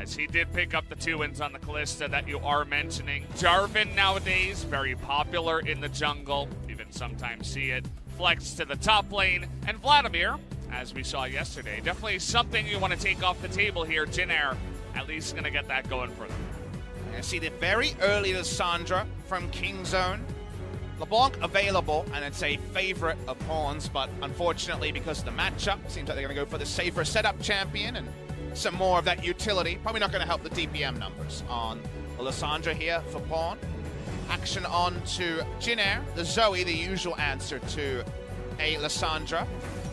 as he did pick up the 2 wins on the Kalista that you are mentioning. Jarvan nowadays, very popular in the jungle. Even sometimes see it flex to the top lane. And Vladimir, as we saw yesterday, definitely something you want to take off the table here. Jin Air at least going to get that going for them. I see the very early Lissandra from Kingzone. LeBlanc available, and it's a favorite of pawns, but unfortunately, because of the matchup, seems like they're going to go for the safer setup champion and some more of that utility. Probably not going to help the DPM numbers on Lissandra here for pawn. Action on to Jin Air, the Zoe, the usual answer to a Lissandra.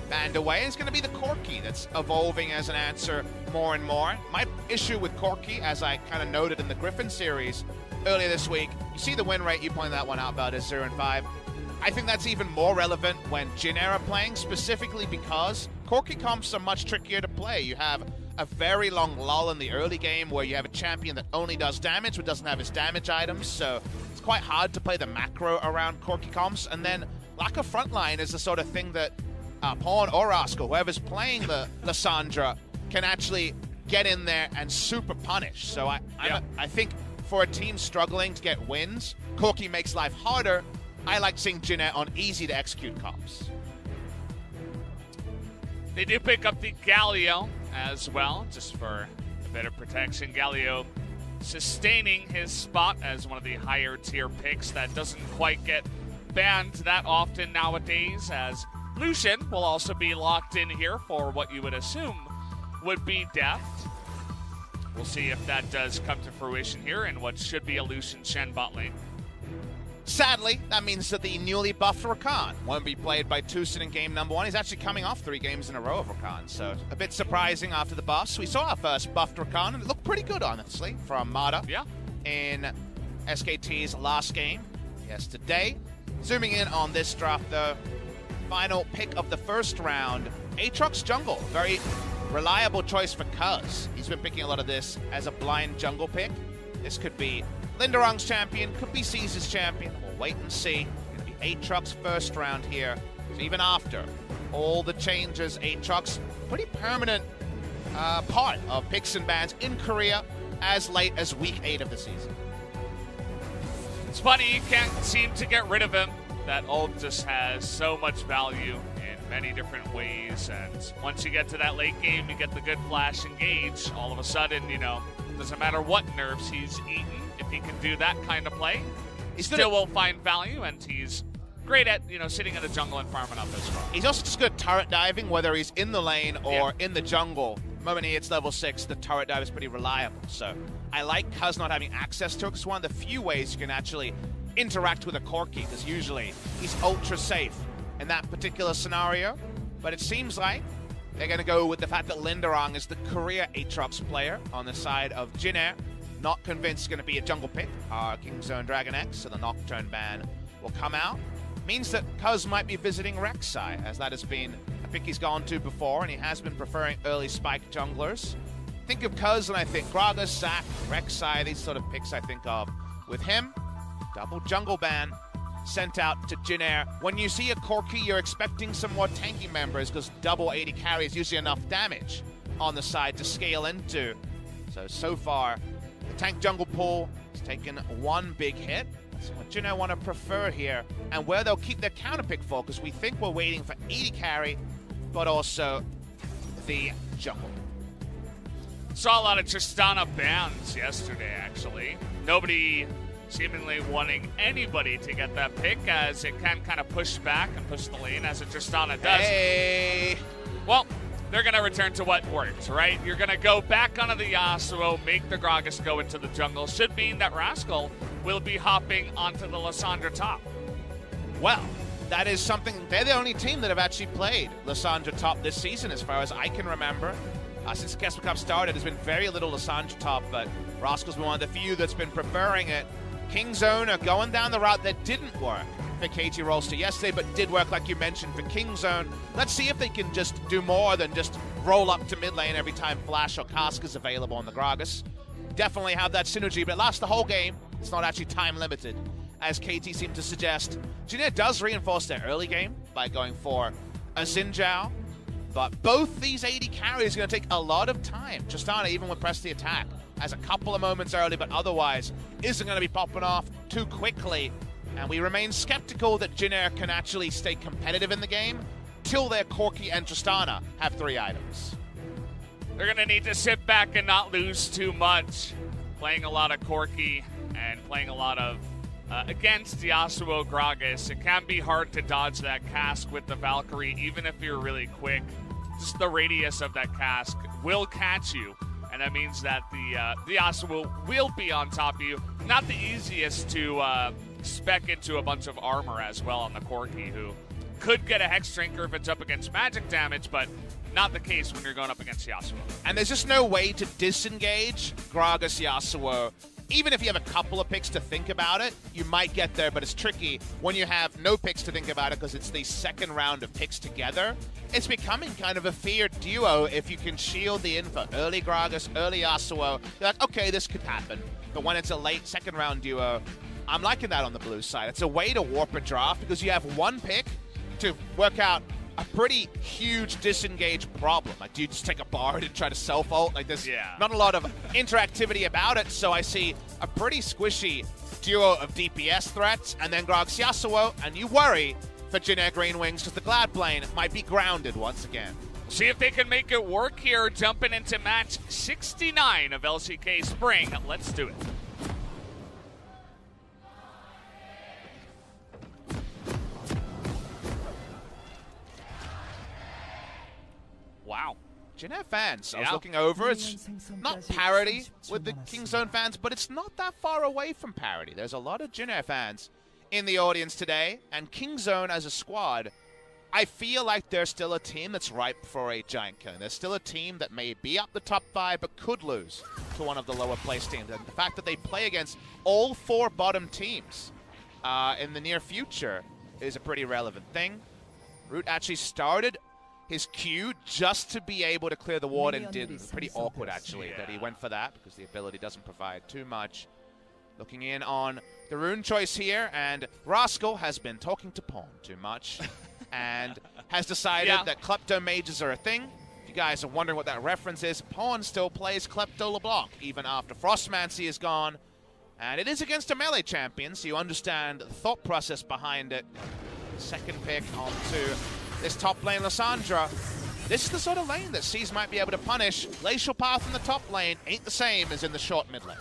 Banned away. It's going to be the Corki that's evolving as an answer more and more. My issue with Corki, as I kind of noted in the Griffin series earlier this week, you see the win rate, you pointed that one out about is 0-5. I think that's even more relevant when Jin Air are playing, specifically because Corki comps are much trickier to play. You have a very long lull in the early game where you have a champion that only does damage but doesn't have his damage items, so it's quite hard to play the macro around Corki comps. And then lack of frontline is the sort of thing that Pawn or Rascal, whoever's playing the Lissandra, can actually get in there and super punish. So I think for a team struggling to get wins, Corki makes life harder. I like seeing Jin Air on easy to execute comps. They do pick up the Galio as well, just for a bit of protection. Galio sustaining his spot as one of the higher tier picks that doesn't quite get banned that often nowadays, as Lucian will also be locked in here for what you would assume would be Deft. We'll see if that does come to fruition here in what should be a Lucian Shen bot lane. Sadly, that means that the newly buffed Rakan won't be played by TusiN in game number 1. He's actually coming off 3 games in a row of Rakan, so a bit surprising after the buffs. We saw our first buffed Rakan, and it looked pretty good, honestly, from Mata in SKT's last game yesterday. Zooming in on this draft, though, final pick of the first round, Aatrox jungle. Very reliable choice for Cuzz. He's been picking a lot of this as a blind jungle pick. This could be Lindarang's champion, could be Caesar's champion. We'll wait and see. It'll be Aatrox first round here. So even after all the changes, Aatrox, pretty permanent part of picks and bans in Korea as late as week 8 of the season. It's funny, you can't seem to get rid of him. That ult just has so much value in many different ways, and once you get to that late game, you get the good flash engage. All of a sudden, you know, doesn't matter what nerfs he's eaten, if he can do that kind of play, he still will find value, and he's great at, you know, sitting in the jungle and farming up as well. He's also just good at turret diving, whether he's in the lane or in the jungle. The moment he hits level 6, the turret dive is pretty reliable. So I like Cuzz not having access to it, because it's one of the few ways you can actually interact with a Corki, because usually he's ultra safe in that particular scenario. But it seems like they're going to go with the fact that Lindarang is the Korea Aatrox player on the side of Jin Air. Not convinced it's going to be a jungle pick, Kingzone DragonX, so the Nocturne ban will come out. Means that Cuzz might be visiting Rek'Sai, as that has been a pick he's gone to before, and he has been preferring early spike junglers. Think of Cuzz, and I think Gragas, Zac, Rek'Sai, these sort of picks I think of. With him, double jungle ban sent out to Jin Air. When you see a Corki, you're expecting some more tanky members, because double 80 carry is usually enough damage on the side to scale into. So far, the tank jungle pool has taken one big hit. That's what Jin Air want to prefer here, and where they'll keep their counter pick for, because we think we're waiting for 80 carry, but also the jungle. Saw a lot of Tristana bans yesterday, actually. Nobody seemingly wanting anybody to get that pick, as it can kind of push back and push the lane, as a Tristana does. Hey! Well, they're going to return to what works, right? You're going to go back onto the Yasuo, make the Gragas go into the jungle. Should mean that Rascal will be hopping onto the Lissandra top. Well, that is something. They're the only team that have actually played Lissandra top this season, as far as I can remember. Since the Casper Cup started, there's been very little Lissandra top, but Rascal's been one of the few that's been preferring it. Kingzone are going down the route that didn't work for KT Rolster yesterday, but did work, like you mentioned, for Kingzone. Let's see if they can just do more than just roll up to mid lane every time Flash or Cask is available on the Gragas. Definitely have that synergy, but it lasts the whole game. It's not actually time limited, as KT seemed to suggest. Jin Air does reinforce their early game by going for a Xin Zhao. But both these AD carries are going to take a lot of time. TaNa, even with press the attack, has a couple of moments early, but otherwise isn't going to be popping off too quickly. And we remain skeptical that Jin Air can actually stay competitive in the game till their Corki and TaNa have 3 items. They're going to need to sit back and not lose too much. Playing a lot of Corki and playing a lot of against Yasuo Gragas, it can be hard to dodge that cask with the Valkyrie, even if you're really quick. Just the radius of that cask will catch you, and that means that the Yasuo will be on top of you. Not the easiest to spec into a bunch of armor as well on the Corki, who could get a Hex Drinker if it's up against magic damage, but not the case when you're going up against Yasuo. And there's just no way to disengage Gragas Yasuo. Even if you have a couple of picks to think about it, you might get there, but it's tricky when you have no picks to think about it because it's the second round of picks together. It's becoming kind of a feared duo if you can shield the info. Early Gragas, early Yasuo, you're like, okay, this could happen. But when it's a late second round duo, I'm liking that on the blue side. It's a way to warp a draft because you have one pick to work out a pretty huge disengage problem. Like, do you just take a Bard and try to self-ult? Like, there's not a lot of interactivity about it, so I see a pretty squishy duo of DPS threats, and then Gragas Yasuo, and you worry for Jin Air Green Wings because the Glad Plane might be grounded once again. See if they can make it work here, jumping into match 69 of LCK Spring. Let's do it. Wow. Jin Air fans, I was looking over, it's not parity with the Kingzone fans, but it's not that far away from parity. There's a lot of Jin Air fans in the audience today, and Kingzone as a squad, I feel like they're still a team that's ripe for a giant killing. They're still a team that may be up the top 5, but could lose to one of the lower place teams. And the fact that they play against all 4 bottom teams in the near future is a pretty relevant thing. Root actually started his Q just to be able to clear the ward and didn't. Pretty awkward, actually, that he went for that because the ability doesn't provide too much. Looking in on the rune choice here, and Rascal has been talking to Pawn too much and has decided that Klepto Mages are a thing. If you guys are wondering what that reference is, Pawn still plays Klepto LeBlanc even after Frostmancy is gone. And it is against a melee champion, so you understand the thought process behind it. Second pick onto this top lane, Lissandra. This is the sort of lane that C's might be able to punish. Glacial Path in the top lane ain't the same as in the short mid lane.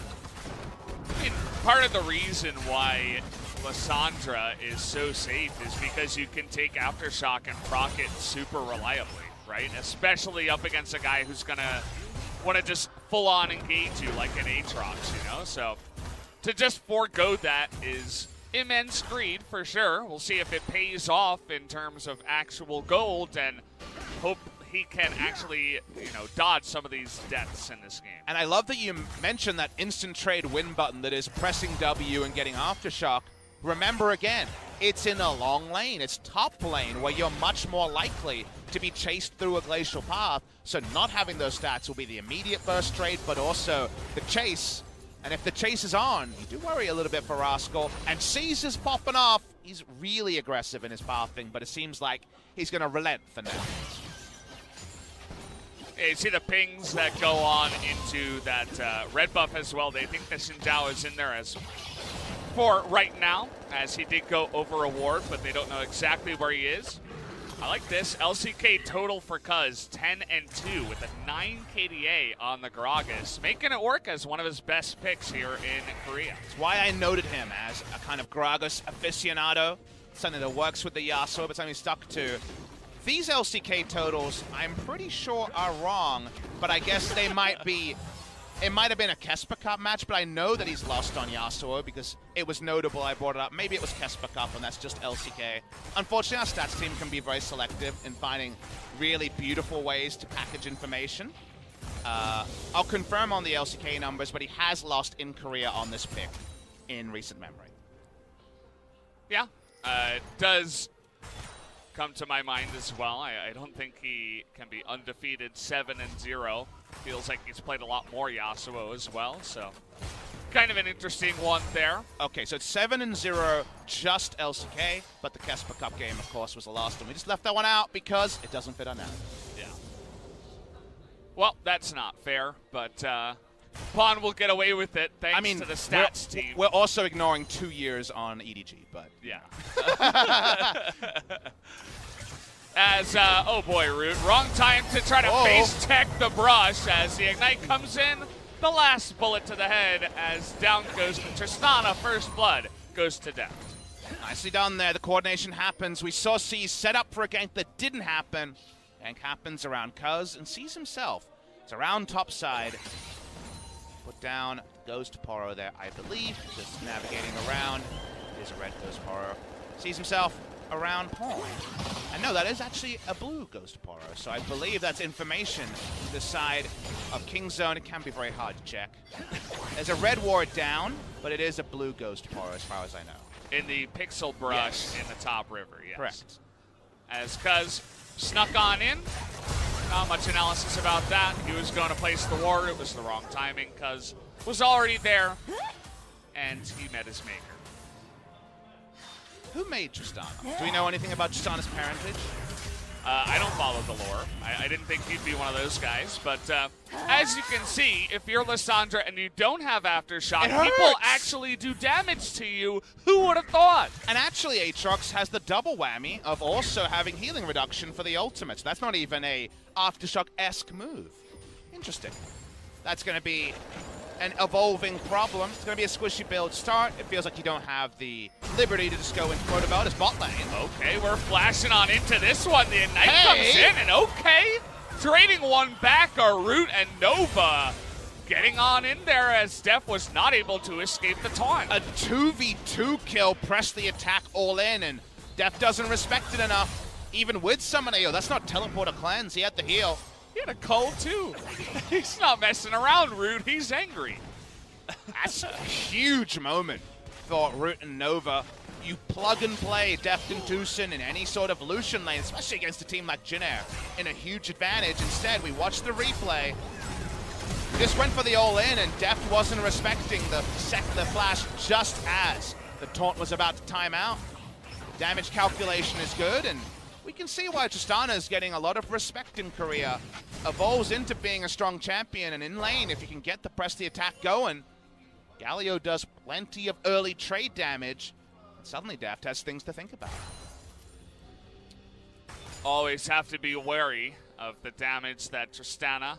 I mean, part of the reason why Lissandra is so safe is because you can take Aftershock and proc it super reliably, right? Especially up against a guy who's gonna want to just full-on engage you like an Aatrox, you know? So to just forego that is immense greed for sure. We'll see if it pays off in terms of actual gold, and hope he can actually, you know, dodge some of these deaths in this game. And I love that you mentioned that instant trade win button that is pressing W and getting Aftershock. Remember again, it's in a long lane. It's top lane where you're much more likely to be chased through a Glacial Path. So not having those stats will be the immediate burst trade, but also the chase. And if the chase is on, you do worry a little bit for Rascal. And C's is popping off. He's really aggressive in his pathing, but it seems like he's going to relent for now. Yeah, you see the pings that go on into that red buff as well. They think that Xin is in there as for right now, as he did go over a ward, but they don't know exactly where he is. I like this. LCK total for Cuzz, 10-2 with a 9 KDA on the Gragas, making it work as one of his best picks here in Korea. That's why I noted him as a kind of Gragas aficionado, something that works with the Yasuo, but something he's stuck to. These LCK totals, I'm pretty sure are wrong, but I guess they might be. It might have been a Kesper Cup match, but I know that he's lost on Yasuo because it was notable. I brought it up. Maybe it was Kesper Cup, and that's just LCK. Unfortunately, our stats team can be very selective in finding really beautiful ways to package information. I'll confirm on the LCK numbers, but he has lost in Korea on this pick in recent memory. Yeah, it does come to my mind as well. I don't think he can be undefeated 7-0. Feels like he's played a lot more Yasuo as well, so kind of an interesting one there. Okay, so it's 7-0, just LCK, but the Kesper Cup game, of course, was the last one. We just left that one out because it doesn't fit our narrative. Yeah. Well, that's not fair, but Pawn will get away with it thanks to the stats team. We're also ignoring 2 years on EDG, but... Yeah. As, oh boy, Root, wrong time to try to face tech the brush as the Ignite comes in. The last bullet to the head as down goes to Tristana. First blood goes to Deft. Nicely done there. The coordination happens. We saw C set up for a gank that didn't happen. Gank happens around Cuzz and sees himself. It's around top side. Put down, goes to Poro there, I believe. Just navigating around. There's a red Ghost Poro. Sees himself around Pawn. And no, that is actually a blue Ghost Poro. So I believe that's information to the side of King Zone. It can be very hard to check. There's a red ward down, but it is a blue Ghost Poro as far as I know. In the pixel brush in the top river, yes. Correct. As Cuzz snuck on in. Not much analysis about that. He was going to place the ward. It was the wrong timing. Cuzz was already there, and he met his maker. Who made Tristana? Do we know anything about Tristana's parentage? I don't follow the lore. I didn't think he'd be one of those guys. But as you can see, if you're Lissandra and you don't have Aftershock, people actually do damage to you. Who would have thought? And actually, Aatrox has the double whammy of also having healing reduction for the ultimate. So that's not even a Aftershock-esque move. Interesting. That's going to be an evolving problem. It's going to be a squishy build start. It feels like you don't have the liberty to just go into Protobelt as bot lane. Okay, we're flashing on into this one. The Ignite comes in, and okay. Trading one back are Root and Nova. Getting on in there as Deft was not able to escape the taunt. A 2v2 kill, press the attack all in, and Deft doesn't respect it enough. Even with Summon AO, that's not teleport or cleanse. He had the heal. He had a cold too. He's not messing around, Root. He's angry. That's a huge moment for Root and Nova. You plug and play Deft and TusiN in any sort of Lucian lane, especially against a team like Jin Air, in a huge advantage. Instead, we watched the replay. Just went for the all-in, and Deft wasn't respecting the flash just as the taunt was about to time out. The damage calculation is good, and we can see why Tristana is getting a lot of respect in Korea. Evolves into being a strong champion, and in lane, if you can get the press the attack going, Galio does plenty of early trade damage, and suddenly Deft has things to think about. Always have to be wary of the damage that Tristana.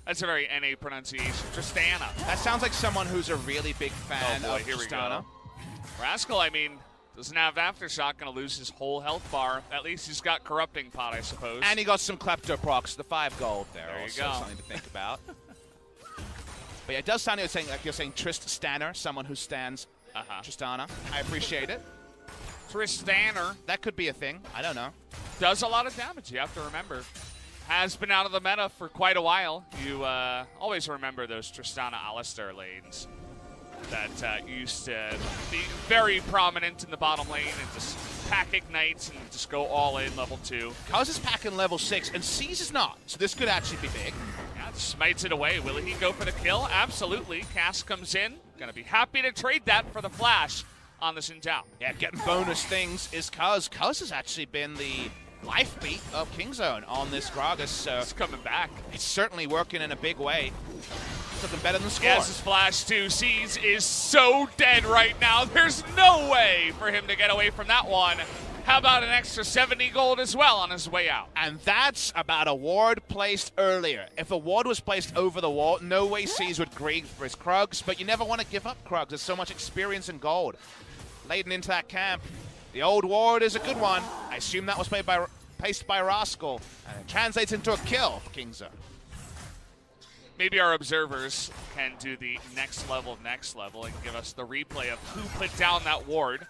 That's a very NA pronunciation. Tristana. That sounds like someone who's a really big fan of here Tristana. We go. Rascal, I mean, doesn't have Aftershock, gonna lose his whole health bar. At least he's got Corrupting Pot, I suppose. And he got some Klepto procs, the 5 gold there. There you also go. Something to think about. But yeah, it does sound like you're saying Trist-Stanner, someone who stands Tristana. I appreciate it. Tristanner. That could be a thing. I don't know. Does a lot of damage, you have to remember. Has been out of the meta for quite a while. You always remember those Tristana Alistair lanes that used to be very prominent in the bottom lane and just pack ignites and just go all in level 2. Cuzz is packing level 6 and C's is not, so this could actually be big. Yeah, smites it away. Will he go for the kill? Absolutely. Cass comes in. Gonna be happy to trade that for the flash on the Xin Zhao. Yeah, getting bonus things is Cuzz. Cuzz has actually been the life beat of Kingzone on this Gragas, so it's coming back. It's certainly working in a big way. It's looking better than Score. Yes, his flash too. C's is so dead right now. There's no way for him to get away from that one. How about an extra 70 gold as well on his way out? And that's about a ward placed earlier. If a ward was placed over the wall, no way C's would grieve for his Krugs, but you never want to give up Krugs. There's so much experience and gold. Laden into that camp. The old ward is a good one. I assume that was placed by Rascal, and it translates into a kill for Kingzone. Maybe our observers can do the next level and give us the replay of who put down that ward.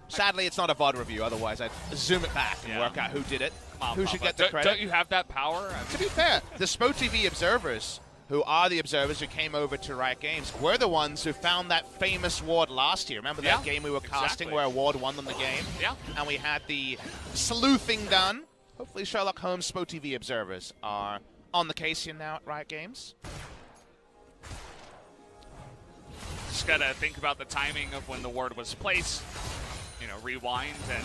Sadly, it's not a VOD review, otherwise I'd zoom it back and work out who did it. Who should get the credit. Don't you have that power? To be fair, the SPOTV observers, who are the observers who came over to Riot Games, were the ones who found that famous ward last year. Remember that game we were casting where a ward won them the game? Yeah. And we had the sleuthing done. Hopefully Sherlock Holmes SPOTV observers are on the case here now at Riot Games. Just gotta think about the timing of when the ward was placed. You know, rewind and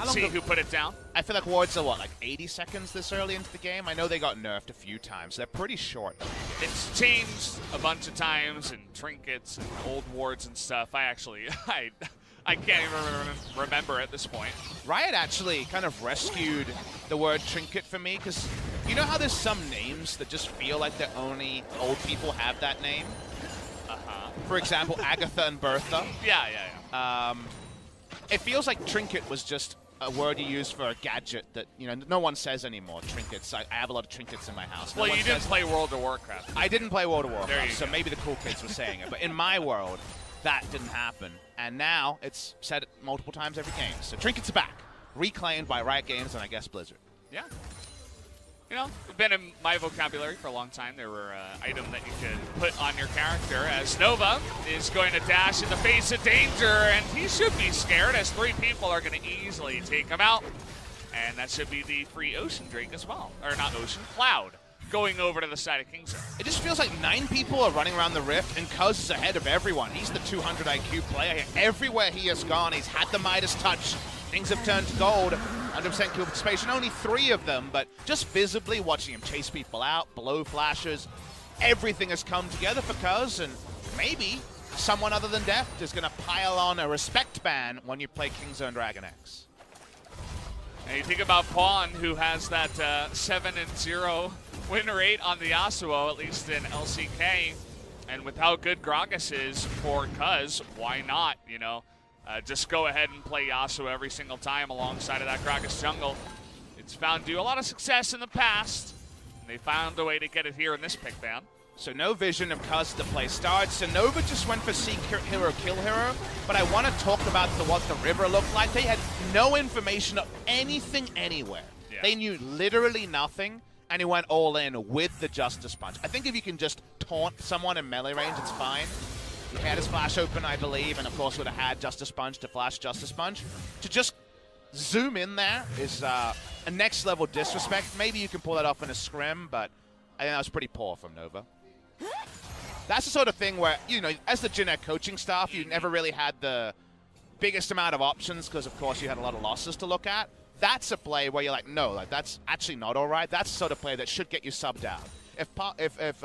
see who put it down. I feel like wards are, what, like 80 seconds this early into the game? I know they got nerfed a few times. They're pretty short. It's changed a bunch of times, and trinkets and old wards and stuff. I can't even remember at this point. Riot actually kind of rescued the word trinket for me, because you know how there's some names that just feel like that only old people have that name? For example, Agatha and Bertha. Yeah. It feels like trinket was just a word you use for a gadget that, you know, no one says anymore. Trinkets. I have a lot of trinkets in my house. Well, you didn't play World of Warcraft. I didn't play World of Warcraft, so go. maybe the cool kids were saying it. But in my world, that didn't happen. And now it's said multiple times every game. So trinkets are back. Reclaimed by Riot Games and I guess Blizzard. Yeah. You know, been in my vocabulary for a long time. There were item that you could put on your character, as Nova is going to dash in the face of danger, and he should be scared as 3 people are going to easily take him out. And that should be the free Ocean Drake as well. Or not Ocean, Cloud, going over to the side of King's. It just feels like 9 people are running around the Rift, and Cuzz is ahead of everyone. He's the 200 IQ player. Everywhere he has gone, he's had the Midas touch. Things have turned to gold. 100% kill participation, only 3 of them, but just visibly watching him chase people out, blow flashes, everything has come together for Cuzz, and maybe someone other than Deft is going to pile on a respect ban when you play Kingzone DragonX. And you think about Pawn, who has that 7-0 win rate on the Yasuo, at least in LCK, and with how good Gragas is for Cuzz, why not, you know? Just go ahead and play Yasuo every single time alongside of that Gragas jungle. It's found to do a lot of success in the past, and they found a way to get it here in this pick ban. So no vision of Cuzz to play starts. So Nova just went for Seek Hero, Kill Hero, but I want to talk about what the river looked like. They had no information of anything anywhere. Yeah. They knew literally nothing, and he went all in with the Justice Punch. I think if you can just taunt someone in melee range, it's fine. He had his flash open, I believe, and of course would have had Justice Punch to flash Justice Punch. To just zoom in there is a next level disrespect. Maybe you can pull that off in a scrim, but I think that was pretty poor from Nova. That's the sort of thing where, you know, as the Jin-Air coaching staff, you never really had the biggest amount of options because, of course, you had a lot of losses to look at. That's a play where you're like, no, like that's actually not all right. That's the sort of play that should get you subbed out. If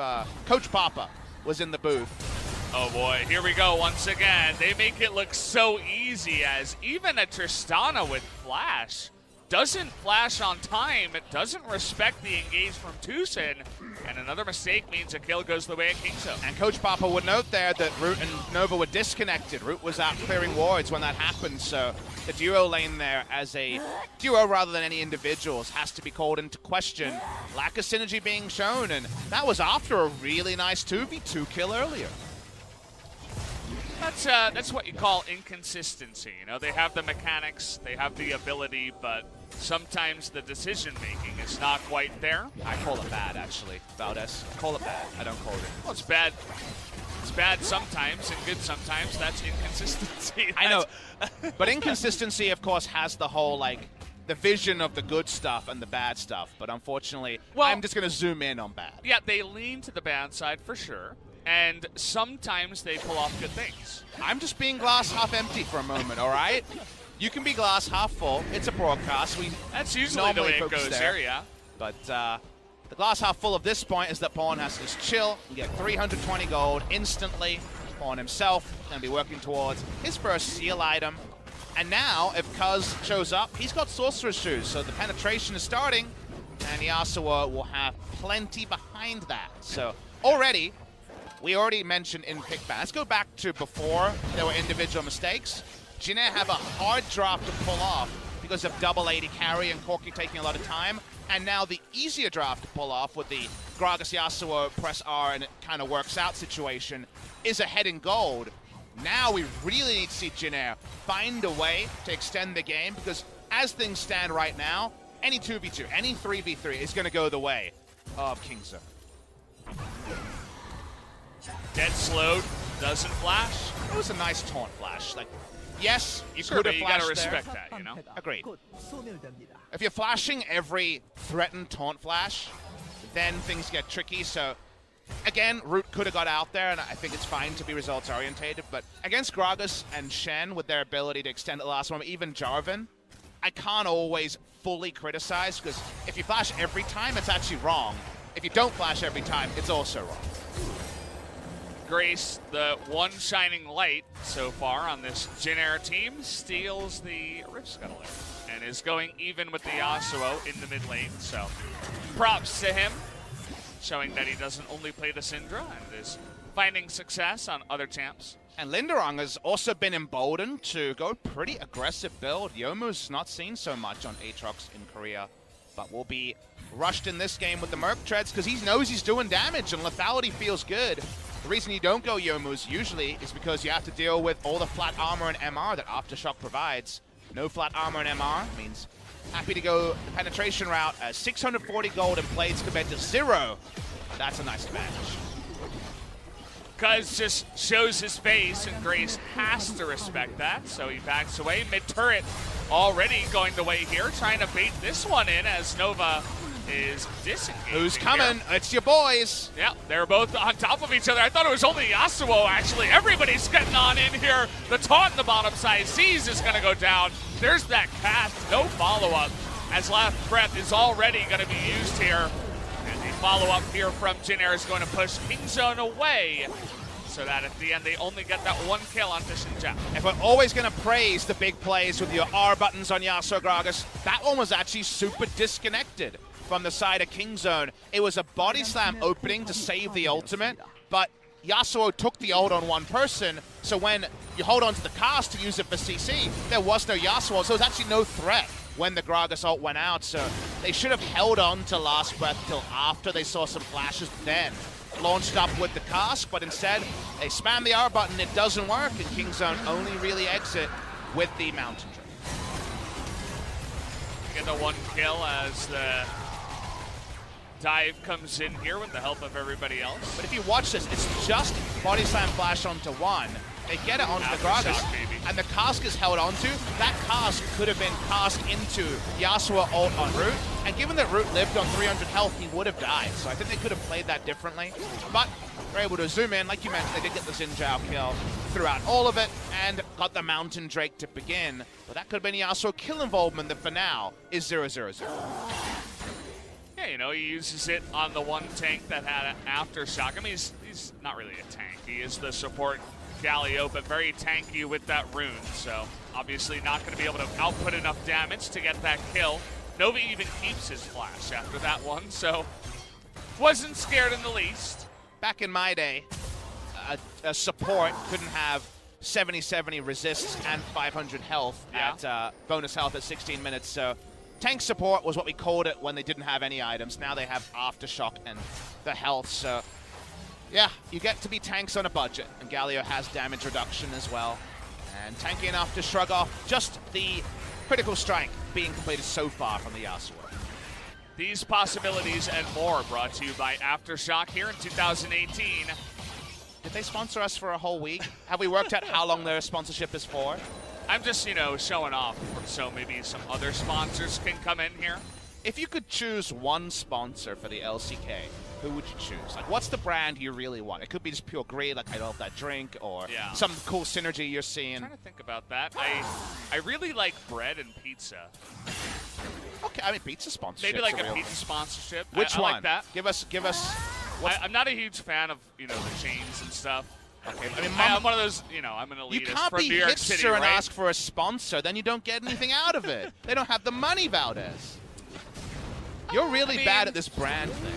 Coach Papa was in the booth. Oh boy, here we go once again. They make it look so easy, as even a Tristana with flash doesn't flash on time. It doesn't respect the engage from TusiN, and another mistake means a kill goes the way of Kingzone. And Coach Papa would note there that Root and Nova were disconnected. Root was out clearing wards when that happened, so the duo lane there as a duo rather than any individuals has to be called into question. Lack of synergy being shown, and that was after a really nice 2v2 kill earlier. That's what you call inconsistency. You know, they have the mechanics, they have the ability, but sometimes the decision-making is not quite there. I call it bad, actually, Valdez. Call it bad. I don't call it. Well, it's bad. It's bad sometimes and good sometimes. That's inconsistency. I know. But inconsistency, of course, has the whole, like, the vision of the good stuff and the bad stuff. But unfortunately, well, I'm just going to zoom in on bad. Yeah, they lean to the bad side for sure. And sometimes they pull off good things. I'm just being glass half empty for a moment, all right? You can be glass half full. It's a broadcast. That's usually the way it goes there, yeah. But the glass half full of this point is that Pawn has to just chill and get 320 gold instantly. Pawn himself going to be working towards his first seal item. And now, if Cuzz shows up, he's got Sorcerer's Shoes, so the penetration is starting, and Yasuo will have plenty behind that. So already, we already mentioned in pick ban. Let's go back to before there were individual mistakes. Jin-Air have a hard drop to pull off because of double 80 carry and Corki taking a lot of time. And now the easier draft to pull off with the Gragas Yasuo press R and it kind of works out situation is ahead in gold. Now we really need to see Jin-Air find a way to extend the game, because as things stand right now, any 2v2, any 3v3 is going to go the way of Kingzone. Dead slowed, doesn't flash. It was a nice taunt flash. Like, yes, you sure, could have flashed you gotta respect there. that, you know? Agreed. If you're flashing every threatened taunt flash, then things get tricky. So, again, Root could have got out there, and I think it's fine to be results-orientated. But against Gragas and Shen, with their ability to extend the last one, even Jarvan, I can't always fully criticize, because if you flash every time, it's actually wrong. If you don't flash every time, it's also wrong. Grace, the one shining light so far on this Jin Air team, steals the Rift Scuttler and is going even with the Yasuo in the mid lane. So props to him, showing that he doesn't only play the Syndra and is finding success on other champs. And Lindarang has also been emboldened to go pretty aggressive build. Youmu's not seen so much on Aatrox in Korea, but will be rushed in this game with the Merc Treads because he knows he's doing damage and lethality feels good. The reason you don't go Youmu's usually is because you have to deal with all the flat armor and MR that Aftershock provides. No flat armor and MR means happy to go the penetration route as 640 gold in plates compared to 0. That's a nice advantage. Cuzz just shows his face, and Grace has to respect that, so he backs away. Mid-turret already going the way here, trying to bait this one in as Nova is disengaging. Who's coming? Here. It's your boys. Yeah, they're both on top of each other. I thought it was only Yasuo, actually. Everybody's getting on in here. The taunt in the bottom side. Z's is going to go down. There's that cast. No follow-up, as Last Breath is already going to be used here. And the follow-up here from Jin Air is going to push Kingzone away, so that at the end they only get that one kill on TusiN. If we're always going to praise the big plays with your R buttons on Yasuo Gragas, that one was actually super disconnected from the side of Kingzone. It was a body slam opening to save the ultimate, but Yasuo took the ult on one person, so when you hold on to the cast to use it for CC, there was no Yasuo, so it was actually no threat when the Gragas ult went out, so they should have held on to Last Breath till after they saw some flashes, then launched up with the cast, but instead they spam the R button, it doesn't work, and Kingzone only really exit with the Mountain Drake. Get the one kill as the dive comes in here with the help of everybody else. But if you watch this, it's just body slam flash onto one. They get it onto the Gragas, and the cask is held onto. That cask could have been cast into Yasuo ult on Root, and given that Root lived on 300 health, he would have died. So I think they could have played that differently. But they're able to zoom in. Like you mentioned, they did get the Xin Zhao kill throughout all of it, and got the Mountain Drake to begin. But that could have been Yasuo kill involvement that for now is 0-0-0. Yeah, you know, he uses it on the one tank that had an Aftershock. I mean, he's not really a tank. He is the support Galio, but very tanky with that rune. So obviously not going to be able to output enough damage to get that kill. Nova even keeps his flash after that one, so wasn't scared in the least. Back in my day, a support couldn't have 70-70 resists and 500 health at bonus health at 16 minutes, so tank support was what we called it when they didn't have any items. Now they have Aftershock and the health, so yeah, you get to be tanks on a budget, and Galio has damage reduction as well. And tanky enough to shrug off just the critical strike being completed so far from the Yasuo. These possibilities and more brought to you by Aftershock here in 2018. Did they sponsor us for a whole week? Have we worked out how long their sponsorship is for? I'm just, you know, showing off, so maybe some other sponsors can come in here. If you could choose one sponsor for the LCK, who would you choose? Like, what's the brand you really want? It could be just pure greed, like I love that drink, or some cool synergy you're seeing. I'm trying to think about that. I really like bread and pizza. Okay, I mean pizza sponsorship. Maybe like a pizza sponsorship. Which I one? like that. Give us. I'm not a huge fan of, you know, the chains and stuff. Okay, I mean, I'm one of those, you know, I'm an elitist you can't from be New York hipster City, and right? ask for a sponsor, then you don't get anything out of it. They don't have the money, Valdez. You're really bad at this brand thing.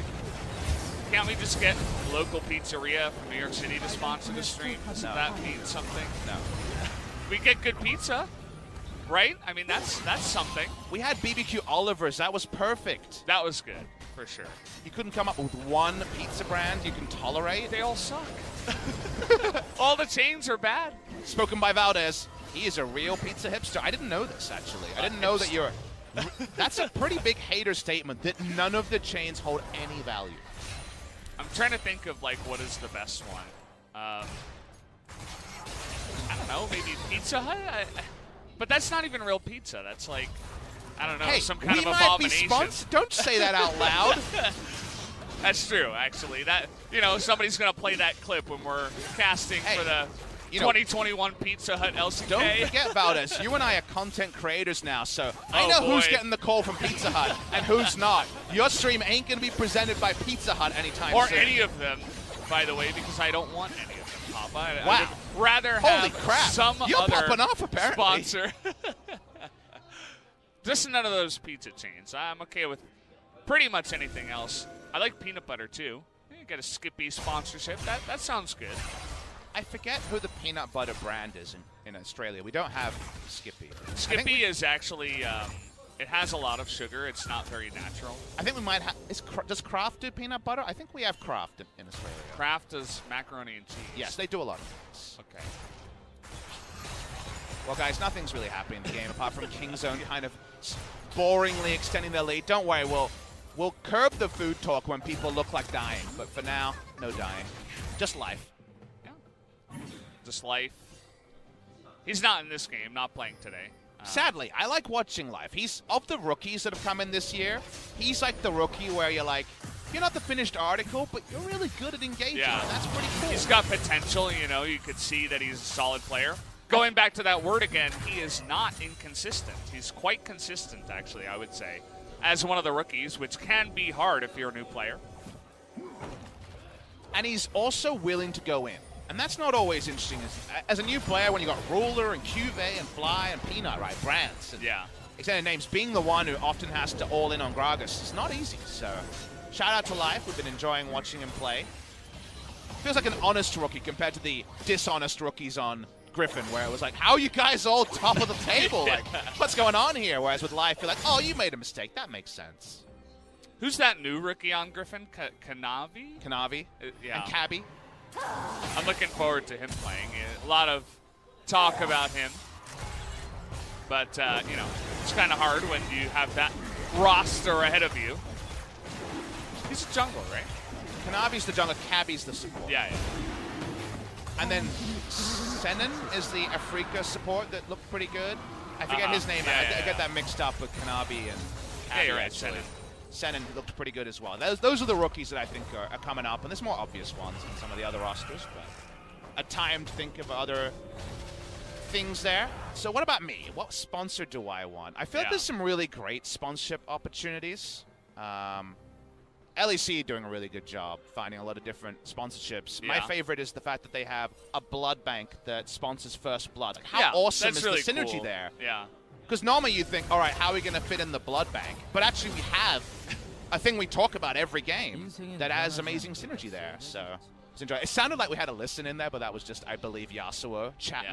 Can't we just get local pizzeria from New York City to sponsor the stream? Doesn't that mean something? No. We get good pizza, right? I mean, that's something. We had BBQ Oliver's. That was perfect. That was good, for sure. You couldn't come up with one pizza brand you can tolerate? They all suck. All the chains are bad. Spoken by Valdez. He is a real pizza hipster. I didn't know this, actually. I didn't know that you're... That's a pretty big hater statement, that none of the chains hold any value. I'm trying to think of, like, what is the best one. I don't know, maybe Pizza Hut? But that's not even real pizza. That's like, I don't know, hey, some kind of we abomination. might be sponsored. Don't say that out loud. That's true, actually. That, you know, somebody's going to play that clip when we're casting for the you know, 2021 Pizza Hut LCK. don't forget, Valdez, you and I are content creators now, so I know who's getting the call from Pizza Hut and who's not. Your stream ain't going to be presented by Pizza Hut anytime or soon. Or any of them, by the way, because I don't want any of them, Papa. I Wow. would rather Holy have crap. some You're other popping off, apparently. sponsor. Just none of those pizza chains. I'm okay with pretty much anything else. I like peanut butter, too. You get a Skippy sponsorship. That sounds good. I forget who the peanut butter brand is in Australia. We don't have Skippy. Skippy is actually, it has a lot of sugar. It's not very natural. I think we might have, does Kraft do peanut butter? I think we have Kraft in Australia. Kraft does macaroni and cheese. Yes, they do a lot of things. Okay. Well, guys, nothing's really happening in the game apart from Kingzone kind of boringly extending their lead. Don't worry, we'll curb the food talk when people look like dying. But for now, no dying. Just life. Yeah. Just life. He's not in this game, not playing today. Sadly, I like watching life. He's, of the rookies that have come in this year, he's like the rookie where you're like, you're not the finished article, but you're really good at engaging. Yeah. That's pretty cool. He's got potential, you know. You could see that he's a solid player. Going back to that word again, he is not inconsistent. He's quite consistent, actually, I would say, as one of the rookies, which can be hard if you're a new player. And he's also willing to go in. And that's not always interesting. As a new player, when you got Ruler and Cuvée and Fly and Peanut, right, brands. And yeah. extended names, being the one who often has to all in on Gragas is not easy. So, shout out to Life. We've been enjoying watching him play. Feels like an honest rookie compared to the dishonest rookies on Griffin, where it was like, how are you guys all top of the table? Yeah. Like, what's going on here? Whereas with Life, you're like, oh, you made a mistake. That makes sense. Who's that new rookie on Griffin? Kanavi? Kanavi yeah. and Cabby. I'm looking forward to him playing. A lot of talk about him. But, you know, it's kind of hard when you have that roster ahead of you. He's a jungle, right? Kanavi's the jungle, Cabby's the support. Yeah, yeah. And then Senan is the Afrika support that looked pretty good. I forget his name. I get that mixed up with Kanavi and Cabby. Yeah, you're right, Senan. Senan looked pretty good as well. Those are the rookies that I think are coming up, and there's more obvious ones in some of the other rosters, but a time to think of other things there. So what about me? What sponsor do I want? I feel like there's some really great sponsorship opportunities. LEC doing a really good job finding a lot of different sponsorships. Yeah. My favorite is the fact that they have a blood bank that sponsors First Blood. Like, how awesome is really the synergy cool. there? Yeah. Because normally you think, all right, how are we going to fit in the blood bank? But actually we have a thing we talk about every game that has amazing synergy there. So it sounded like we had a listen in there, but that was just, I believe, Yasuo chatting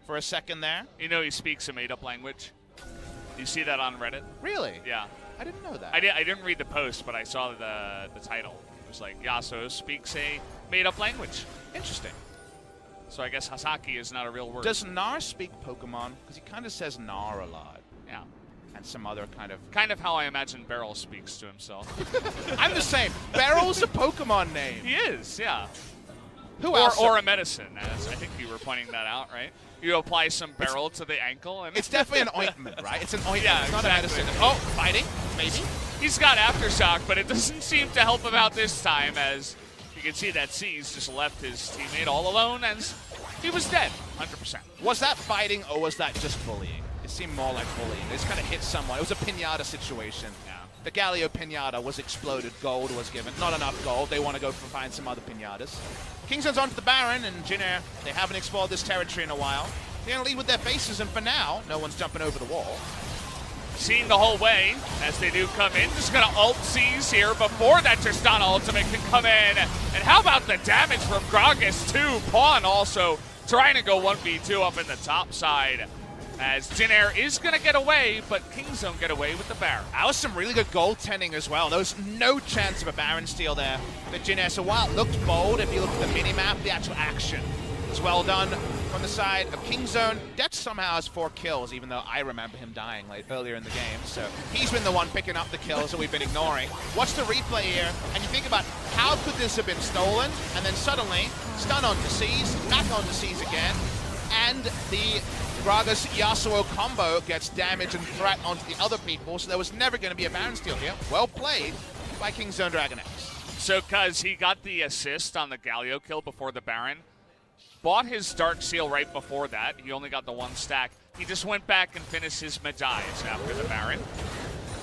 for a second there. You know he speaks a made-up language. You see that on Reddit? Really? Yeah. I didn't know that. I didn't read the post, but I saw the title. It was like, Yasuo speaks a made-up language. Interesting. So I guess Hasaki is not a real word. Does Gnar speak Pokemon? Because he kind of says Gnar a lot. Yeah. And some other kind of... Kind of how I imagine Beryl speaks to himself. I'm the same. Beryl's a Pokemon name. He is, yeah. Who else? Or a medicine, as I think you were pointing that out, right? You apply some Beryl to the ankle. And it's definitely an ointment, right? It's an ointment. Yeah, it's not a medicine. Oh, fighting? Maybe? He's got Aftershock, but it doesn't seem to help him out this time, as you can see that C's just left his teammate all alone, and he was dead, 100%. Was that fighting, or was that just bullying? It seemed more like bullying. They just kind of hit someone. It was a pinata situation. Yeah. The Galio pinata was exploded. Gold was given. Not enough gold. They want to go find some other pinatas. Kingstone's onto the Baron, and Jin-air, they haven't explored this territory in a while. They're going to lead with their faces, and for now, no one's jumping over the wall. Seeing the whole way as they do come in. Just going to ult C's here before that Tristana ultimate can come in. And how about the damage from Gragas too? Pawn also trying to go 1v2 up in the top side. As Jin-air is going to get away, but Kingzone get away with the Baron. That was some really good goaltending as well. There was no chance of a Baron steal there. But Jin-air, so while it looked bold, if you look at the mini-map, the actual action was well done from the side of Kingzone. Deft somehow has 4 kills, even though I remember him dying earlier in the game. So he's been the one picking up the kills that we've been ignoring. Watch the replay here, and you think about how could this have been stolen, and then suddenly stun onto C's, back onto C's again, and the Gragas Yasuo combo gets damage and threat onto the other people, so there was never going to be a Baron steal here. Well played by Kingzone DragonX. So Cuzz, he got the assist on the Galio kill before the Baron. bought his Dark Seal right before that. He only got the 1 stack. He just went back and finished his Medais after the Baron.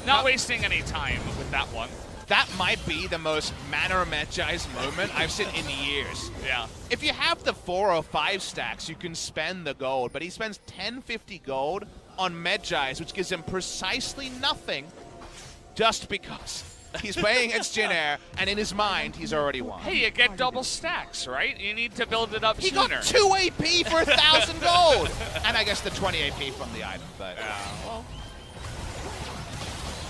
Not wasting any time with that one. That might be the most Manor Medjai's moment I've seen in years. Yeah. If you have the 4 or 5 stacks, you can spend the gold, but he spends 1050 gold on Medjai's, which gives him precisely nothing just because he's playing against Jin Air, and in his mind, he's already won. Hey, you get double stacks, right? You need to build it up sooner. He got 2 AP for 1,000 gold! And I guess the 20 AP from the item, but... well.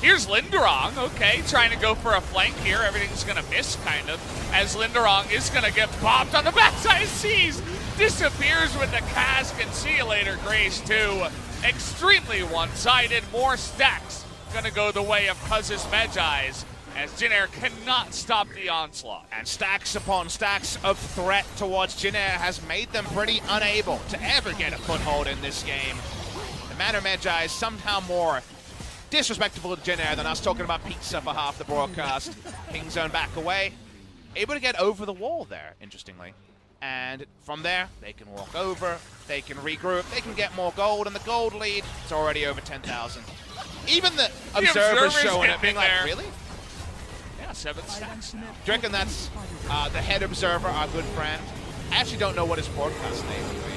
Here's Lindarang, okay, trying to go for a flank here. Everything's gonna miss, kind of, as Lindarang is gonna get bopped on the backside. Sees, disappears with the cask, and see you later, Grace, too. Extremely one-sided, more stacks gonna go the way of Cuzz's Medjai's, as Jin Air cannot stop the onslaught. And stacks upon stacks of threat towards Jin Air has made them pretty unable to ever get a foothold in this game. The Manor Medjai somehow more disrespectful to Jin Air than us talking about pizza for half the broadcast. Kingzone back away, able to get over the wall there, interestingly. And from there, they can walk over, they can regroup, they can get more gold, and the gold lead is already over 10,000. Even the observers showing it, being like, really? Yeah, 7 stacks now. Do you reckon that's the head observer, our good friend? I actually don't know what his broadcast name would be.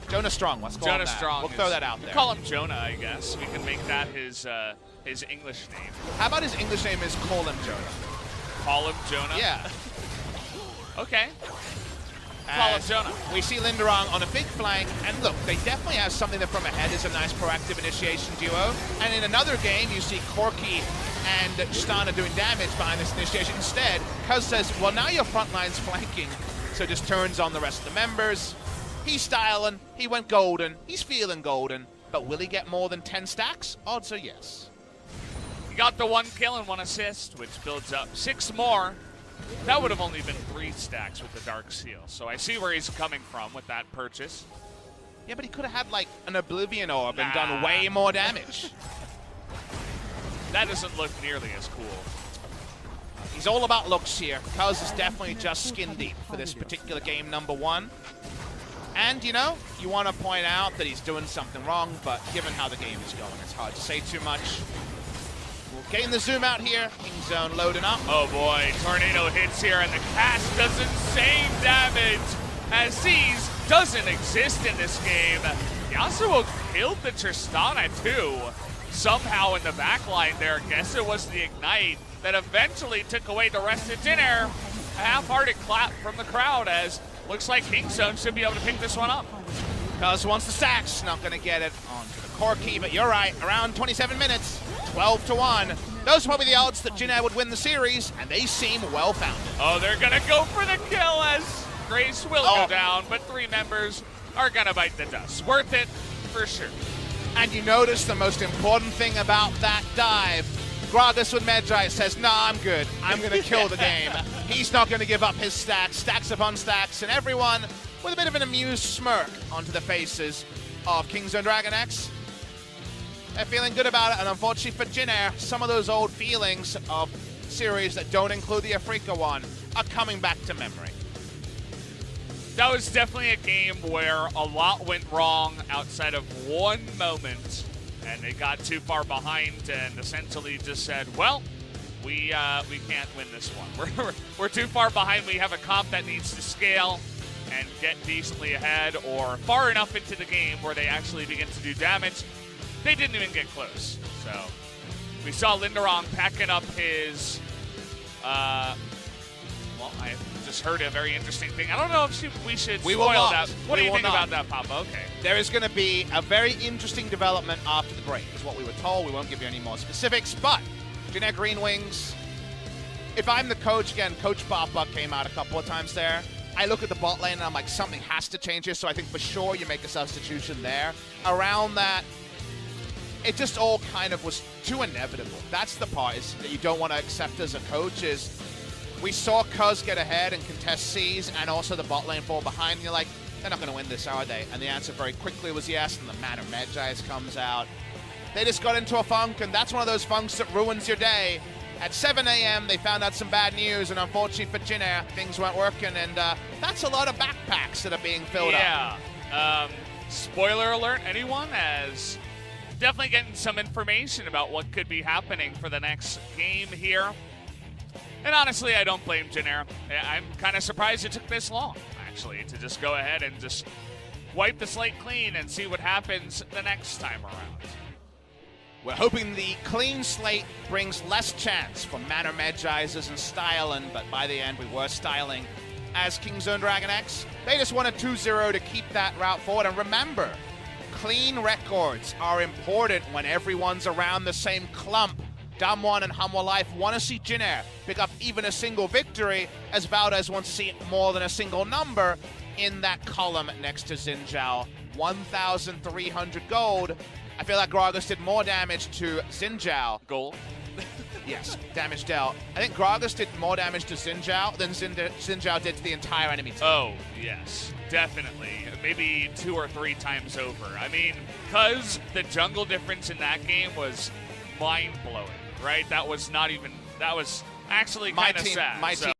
Jonah Strong, let's call him that. Strong. We'll throw that out there. Call him Jonah, I guess. We can make that his English name. How about his English name is call him Jonah? Call him Jonah? Yeah. Okay. Call him Jonah. We see Lindarang on a big flank, and look, they definitely have something that from ahead is a nice proactive initiation duo. And in another game, you see Corki and TaNa doing damage behind this initiation. Instead, Cuzz says, well, now your front line's flanking, so just turns on the rest of the members. He's styling, he went golden, he's feeling golden, but will he get more than 10 stacks? Odds are yes. He got the 1 kill and 1 assist, which builds up 6 more. That would have only been 3 stacks with the Dark Seal, so I see where he's coming from with that purchase. Yeah, but he could have had like an Oblivion Orb and done way more damage. That doesn't look nearly as cool. He's all about looks here. Cuzz is definitely just skin deep for this particular game number 1. And, you know, you want to point out that he's doing something wrong, but given how the game is going, it's hard to say too much. We'll gain the zoom out here. Kingzone loading up. Oh boy, Tornado hits here, and the cast does insane damage, as Seize doesn't exist in this game. Yasuo killed the Tristana too, somehow in the backline there. Guess it was the Ignite that eventually took away the rest of Jin Air. A half-hearted clap from the crowd, as looks like Kingzone should be able to pick this one up. Cuzz wants the stacks, not going to get it onto the Corki, but you're right, around 27 minutes, 12-1. Those are probably the odds that Jin Air would win the series, and they seem well-founded. Oh, they're going to go for the kill, as Grace will go down, but 3 members are going to bite the dust. Worth it, for sure. And you notice the most important thing about that dive. Gragas with Medjai says, nah, I'm good. I'm going to kill the game. He's not going to give up his stacks, stacks upon stacks, and everyone with a bit of an amused smirk onto the faces of Kingzone DragonX. They're feeling good about it, and unfortunately for Jin Air, some of those old feelings of series that don't include the Afrika one are coming back to memory. That was definitely a game where a lot went wrong outside of one moment, and they got too far behind and essentially just said, well, we can't win this one. We're too far behind. We have a comp that needs to scale and get decently ahead or far enough into the game where they actually begin to do damage. They didn't even get close. So we saw Lindarang packing up his, well, I just heard a very interesting thing. I don't know if we should spoil that. What do you think about that, Papa? Okay. There is going to be a very interesting development after the break, is what we were told. We won't give you any more specifics, but Jin Air Green Wings, if I'm the coach, again, Coach Papa came out a couple of times there. I look at the bot lane and I'm like, something has to change here, so I think for sure you make a substitution there. Around that, it just all kind of was too inevitable. That's the part is that you don't want to accept as a coach is we saw Cuzz get ahead and contest C's and also the bot lane fall behind. And you're like, they're not going to win this, are they? And the answer very quickly was yes, and the Man of Medjai comes out. They just got into a funk, and that's one of those funks that ruins your day. At 7 a.m., they found out some bad news, and unfortunately for Jin Air, things weren't working, and that's a lot of backpacks that are being filled up. Yeah. Spoiler alert, anyone? As definitely getting some information about what could be happening for the next game here. And honestly, I don't blame Jin Air. I'm kind of surprised it took this long, actually, to just go ahead and just wipe the slate clean and see what happens the next time around. We're hoping the clean slate brings less chance for Manor Magizers and Styling, but by the end we were styling as Kingzone DragonX. They just wanted 2-0 to keep that route forward. And remember, clean records are important when everyone's around the same clump. Damwon and Hanwha Life want to see Jin Air pick up even a single victory, as Valdez wants to see more than a single number in that column next to Xinjiao. 1,300 gold. I feel like Gragas did more damage to Xinjiao. Gold? Yes, damage dealt. I think Gragas did more damage to Xinjiao than Xinjiao did to the entire enemy team. Oh, yes, definitely. Maybe 2 or 3 times over. I mean, because the jungle difference in that game was mind-blowing, right? That was not even, that was actually kind of sad. My team